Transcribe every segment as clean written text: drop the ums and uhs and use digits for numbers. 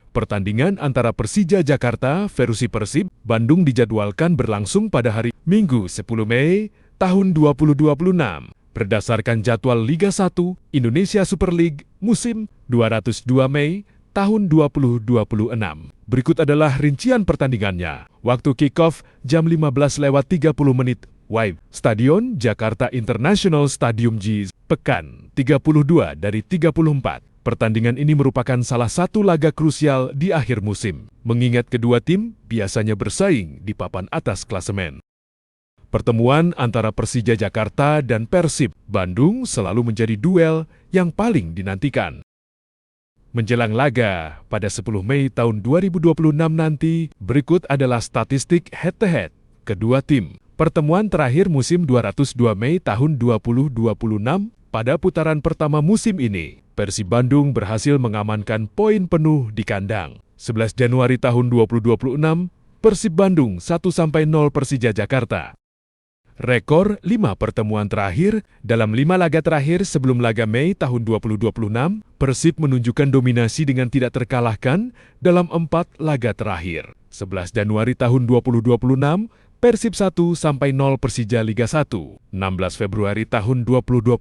Pertandingan antara Persija Jakarta versus Persib Bandung dijadwalkan berlangsung pada hari Minggu 10 Mei tahun 2026. Berdasarkan jadwal Liga 1 Indonesia Super League musim 202 Mei tahun 2026. Berikut adalah rincian pertandingannya. Waktu kick-off jam 15:30 WIB, Stadion Jakarta International Stadium Jis, Pekan 32 dari 34. Pertandingan ini merupakan salah satu laga krusial di akhir musim, mengingat kedua tim biasanya bersaing di papan atas klasemen. Pertemuan antara Persija Jakarta dan Persib Bandung selalu menjadi duel yang paling dinantikan. Menjelang laga pada 10 Mei tahun 2026 nanti, berikut adalah statistik head-to-head kedua tim. Pertemuan terakhir musim 202 Mei tahun 2026 pada putaran pertama musim ini, Persib Bandung berhasil mengamankan poin penuh di kandang. 11 Januari tahun 2026, Persib Bandung 1-0 Persija Jakarta. Rekor 5 pertemuan terakhir dalam 5 laga terakhir sebelum laga Mei tahun 2026, Persib menunjukkan dominasi dengan tidak terkalahkan dalam 4 laga terakhir. 11 Januari tahun 2026, Persib 1-0 Persija Liga 1. 16 Februari tahun 2025,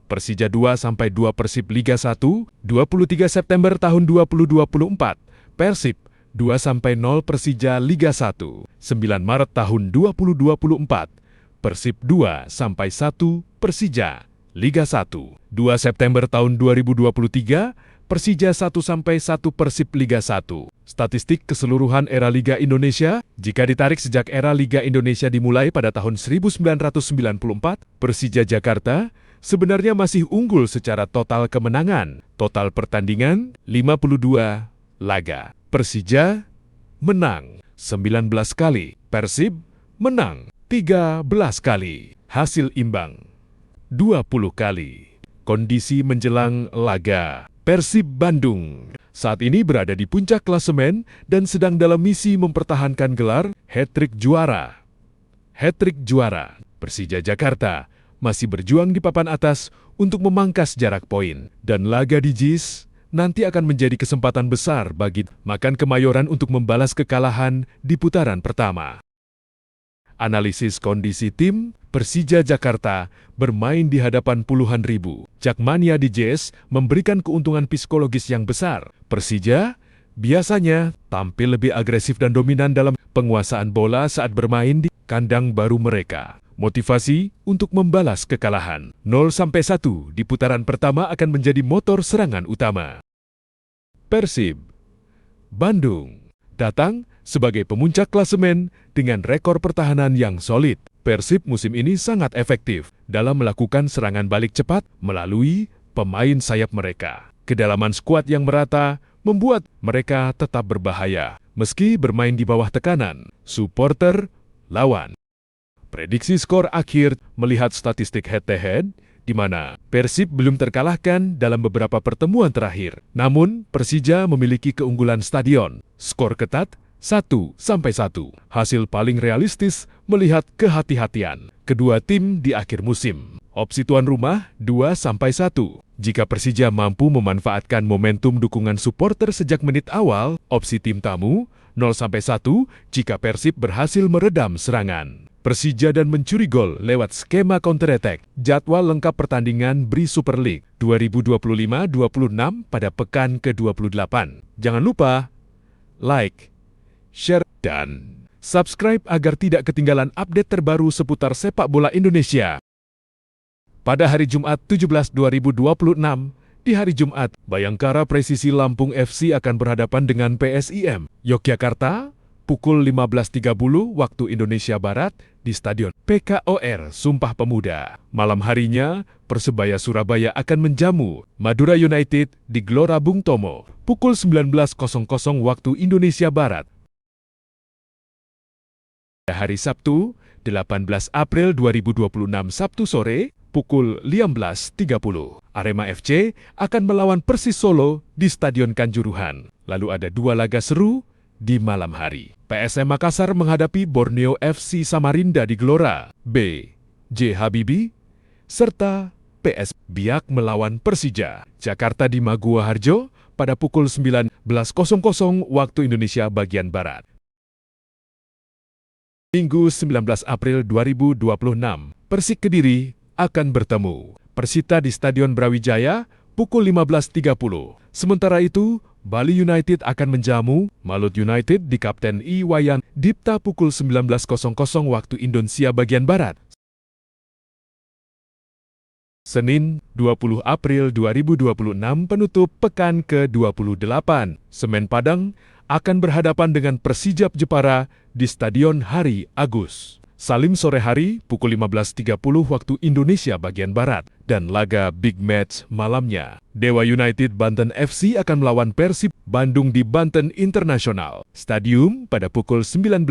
Persija 2-2 Persib Liga 1. 23 September tahun 2024, Persib 2-0 Persija Liga 1. 9 Maret tahun 2024, Persib 2-1 Persija Liga 1. 2 September tahun 2023, Persija 1-1 Persib Liga 1. Statistik keseluruhan era Liga Indonesia, jika ditarik sejak era Liga Indonesia dimulai pada tahun 1994, Persija Jakarta sebenarnya masih unggul secara total kemenangan. Total pertandingan 52 laga. Persija menang 19 kali, Persib menang 13 kali, hasil imbang 20 kali. Kondisi menjelang laga. Persib Bandung saat ini berada di puncak klasemen dan sedang dalam misi mempertahankan gelar hat-trick juara. Hat-trick juara, Persija Jakarta masih berjuang di papan atas untuk memangkas jarak poin. Dan laga di JIS nanti akan menjadi kesempatan besar bagi Macan Kemayoran untuk membalas kekalahan di putaran pertama. Analisis kondisi tim, Persija Jakarta bermain di hadapan puluhan ribu. Jakmania di JS memberikan keuntungan psikologis yang besar. Persija biasanya tampil lebih agresif dan dominan dalam penguasaan bola saat bermain di kandang baru mereka. Motivasi untuk membalas kekalahan 0-1 di putaran pertama akan menjadi motor serangan utama. Persib Bandung datang sebagai pemuncak klasemen dengan rekor pertahanan yang solid. Persib musim ini sangat efektif dalam melakukan serangan balik cepat melalui pemain sayap mereka. Kedalaman skuad yang merata membuat mereka tetap berbahaya meski bermain di bawah tekanan supporter lawan. Prediksi skor akhir melihat statistik head-to-head, di mana Persib belum terkalahkan dalam beberapa pertemuan terakhir. Namun, Persija memiliki keunggulan stadion. Skor ketat 1-1. Hasil paling realistis melihat kehati-hatian kedua tim di akhir musim. Opsi tuan rumah 2-1. Jika Persija mampu memanfaatkan momentum dukungan supporter sejak menit awal, opsi tim tamu 0-1 jika Persib berhasil meredam serangan Persija dan mencuri gol lewat skema counter-attack. Jadwal lengkap pertandingan BRI Super League 2025-26 pada pekan ke-28. Jangan lupa like, share, dan subscribe agar tidak ketinggalan update terbaru seputar sepak bola Indonesia. Pada hari Jumat 17/2026, di hari Jumat, Bayangkara Presisi Lampung FC akan berhadapan dengan PSIM Yogyakarta pukul 15.30 waktu Indonesia Barat di Stadion PKOR Sumpah Pemuda. Malam harinya, Persebaya Surabaya akan menjamu Madura United di Gelora Bung Tomo pukul 19.00 waktu Indonesia Barat. Hari Sabtu, 18 April 2026 Sabtu sore, pukul 15.30. Arema FC akan melawan Persis Solo di Stadion Kanjuruhan. Lalu ada 2 laga seru di malam hari. PSM Makassar menghadapi Borneo FC Samarinda di Gelora B.J. Habibie, serta PS Biak melawan Persija Jakarta di Maguwo Harjo pada pukul 19 waktu Indonesia bagian Barat. Minggu 19 April 2026, Persik Kediri akan bertemu Persita di Stadion Brawijaya pukul 15.30. Sementara itu, Bali United akan menjamu Malut United di Kapten Iwayan Dipta pukul 19.00 waktu Indonesia bagian Barat. Senin, 20 April 2026 penutup pekan ke-28. Semen Padang akan berhadapan dengan Persijap Jepara di Stadion Hari Agus. Salim sore hari pukul 15.30 waktu Indonesia bagian Barat. Dan laga Big Match malamnya. Dewa United Banten FC akan melawan Persib Bandung di Banten International Stadium pada pukul 19.00.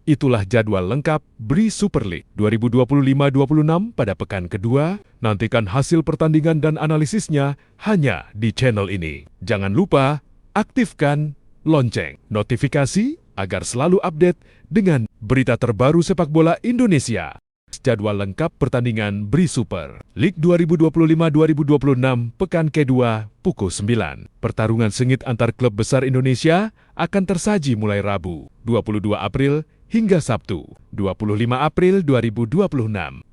Itulah jadwal lengkap BRI Super League 2025-26 pada pekan kedua. Nantikan hasil pertandingan dan analisisnya hanya di channel ini. Jangan lupa aktifkan lonceng notifikasi agar selalu update dengan berita terbaru sepak bola Indonesia. Jadwal lengkap pertandingan BRI Super League 2025-2026 pekan kedua pukul 9. Pertarungan sengit antar klub besar Indonesia akan tersaji mulai Rabu 22 April hingga Sabtu 25 April 2026.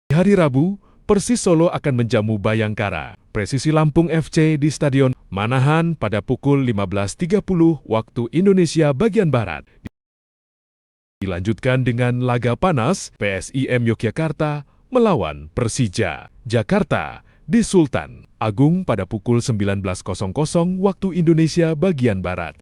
Di hari Rabu, Persis Solo akan menjamu Bayangkara Presisi Lampung FC di Stadion Manahan pada pukul 15.30 waktu Indonesia bagian Barat. Dilanjutkan dengan laga panas PSIM Yogyakarta melawan Persija Jakarta di Sultan Agung pada pukul 19.00 waktu Indonesia bagian Barat.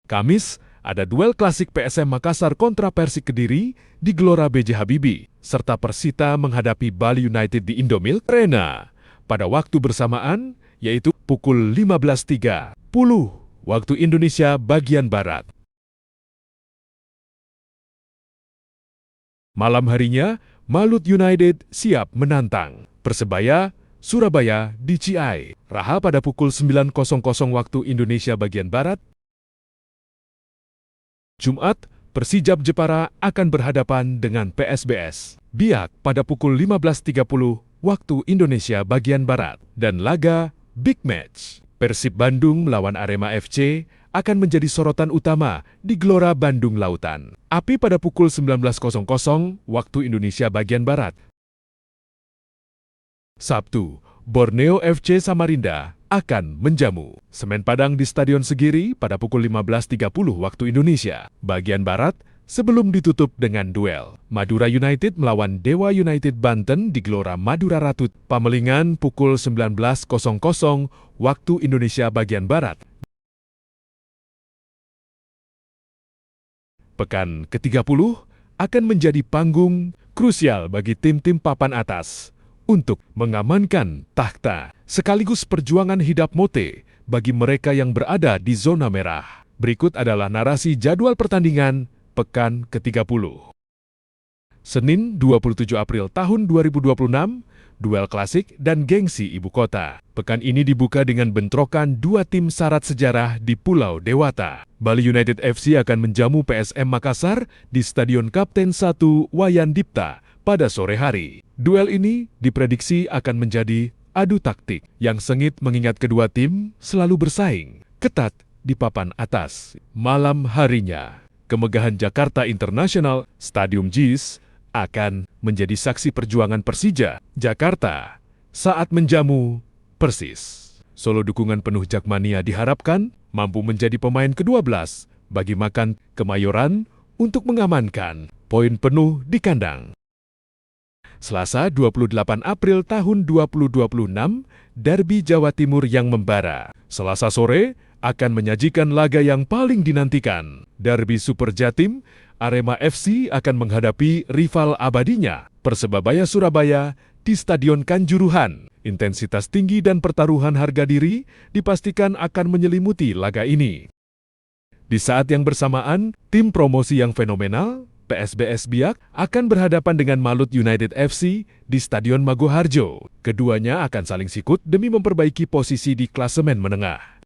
Kamis, ada duel klasik PSM Makassar kontra Persik Kediri di Gelora B.J. Habibie, serta Persita menghadapi Bali United di Indomilk Arena pada waktu bersamaan, yaitu pukul 15.30 waktu Indonesia bagian Barat. Malam harinya, Malut United siap menantang Persebaya Surabaya di Ciai Raha pada pukul 9.00 waktu Indonesia bagian Barat. Jumat, Persijap Jepara akan berhadapan dengan PSBS Biak pada pukul 15.30 waktu Indonesia bagian Barat. Dan laga Big Match Persib Bandung melawan Arema FC akan menjadi sorotan utama di Gelora Bandung Lautan Api pada pukul 19.00 waktu Indonesia bagian Barat. Sabtu, Borneo FC Samarinda akan menjamu Semen Padang di Stadion Segiri pada pukul 15.30 waktu Indonesia bagian Barat sebelum ditutup dengan duel Madura United melawan Dewa United Banten di Gelora Madura Ratut Pamelingan pukul 19.00 waktu Indonesia bagian Barat. Pekan ke-30 akan menjadi panggung krusial bagi tim-tim papan atas untuk mengamankan takhta sekaligus perjuangan hidup mote bagi mereka yang berada di zona merah. Berikut adalah narasi jadwal pertandingan pekan ke-30. Senin 27 April tahun 2026, duel klasik dan gengsi ibu kota. Pekan ini dibuka dengan bentrokan dua tim syarat sejarah di Pulau Dewata. Bali United FC akan menjamu PSM Makassar di Stadion Kapten 1 Wayan Dipta pada sore hari. Duel ini diprediksi akan menjadi adu taktik yang sengit mengingat kedua tim selalu bersaing ketat di papan atas. Malam harinya, kemegahan Jakarta International Stadium JIS akan menjadi saksi perjuangan Persija Jakarta saat menjamu Persis. Solo dukungan penuh Jakmania diharapkan mampu menjadi pemain ke-12 bagi Macan Kemayoran untuk mengamankan poin penuh di kandang. Selasa 28 April tahun 2026, Derby Jawa Timur yang membara. Selasa sore akan menyajikan laga yang paling dinantikan. Derby Super Jatim, Arema FC akan menghadapi rival abadinya, Persebaya Surabaya di Stadion Kanjuruhan. Intensitas tinggi dan pertaruhan harga diri dipastikan akan menyelimuti laga ini. Di saat yang bersamaan, tim promosi yang fenomenal, PSBS Biak, akan berhadapan dengan Malut United FC di Stadion Maguwoharjo. Keduanya akan saling sikut demi memperbaiki posisi di klasemen menengah.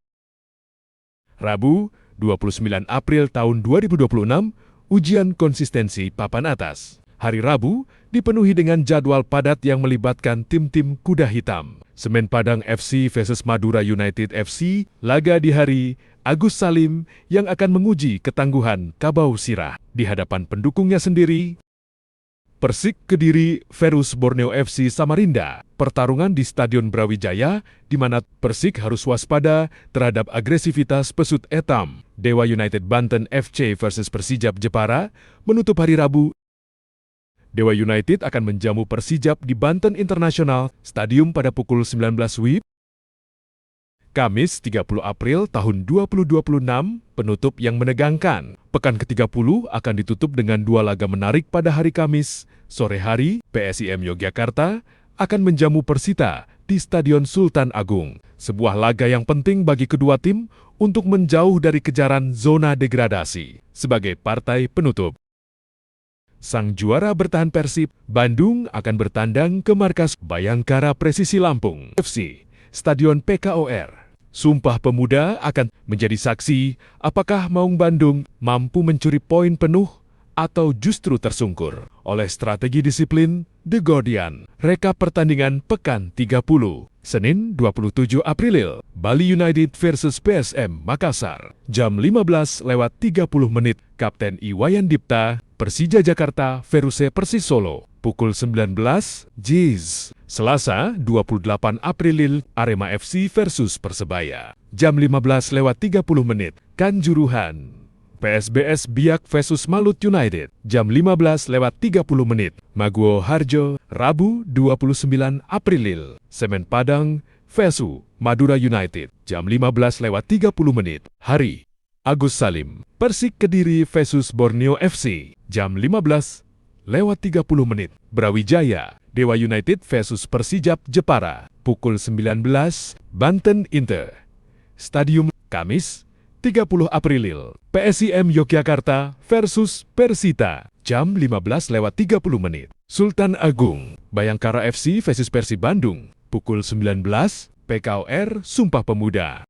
Rabu, 29 April tahun 2026, ujian konsistensi papan atas. Hari Rabu dipenuhi dengan jadwal padat yang melibatkan tim-tim kuda hitam. Semen Padang FC vs Madura United FC, laga di hari Agus Salim yang akan menguji ketangguhan Kabau Sirah. Di hadapan pendukungnya sendiri, Persik Kediri versus Borneo FC Samarinda. Pertarungan di Stadion Brawijaya, di mana Persik harus waspada terhadap agresivitas pesut etam. Dewa United Banten FC versus Persijap Jepara menutup hari Rabu. Dewa United akan menjamu Persijap di Banten International Stadium pada pukul 19 WIB. Kamis 30 April tahun 2026, penutup yang menegangkan. Pekan ke-30 akan ditutup dengan dua laga menarik pada hari Kamis. Sore hari, PSIM Yogyakarta akan menjamu Persita di Stadion Sultan Agung. Sebuah laga yang penting bagi kedua tim untuk menjauh dari kejaran zona degradasi. Sebagai partai penutup, sang juara bertahan Persib Bandung akan bertandang ke markas Bayangkara Presisi Lampung FC, Stadion PKOR. Sumpah Pemuda akan menjadi saksi apakah Maung Bandung mampu mencuri poin penuh atau justru tersungkur oleh strategi disiplin The Guardian. Rekap pertandingan pekan 30, Senin 27 April, Bali United versus PSM Makassar. Jam 15:30 Kapten Iwayan Dipta, Persija Jakarta versus Persis Solo. Pukul 19, JIS. Selasa 28 April, Arema FC versus Persebaya. Jam 15:30 Kanjuruhan, PSBS Biak versus Malut United. Jam 15:30 Maguwo Harjo, Rabu 29 April, Semen Padang versus Madura United. Jam 15:30 Hari Agus Salim, Persik Kediri versus Borneo FC. Jam 15:30 Brawijaya, Dewa United versus Persijap Jepara. Pukul 19, Banten Inter Stadium. Kamis 30 April, PSIM Yogyakarta versus Persita. Jam 15:30 Sultan Agung, Bayangkara FC versus Persib Bandung. Pukul 19, PKOR Sumpah Pemuda.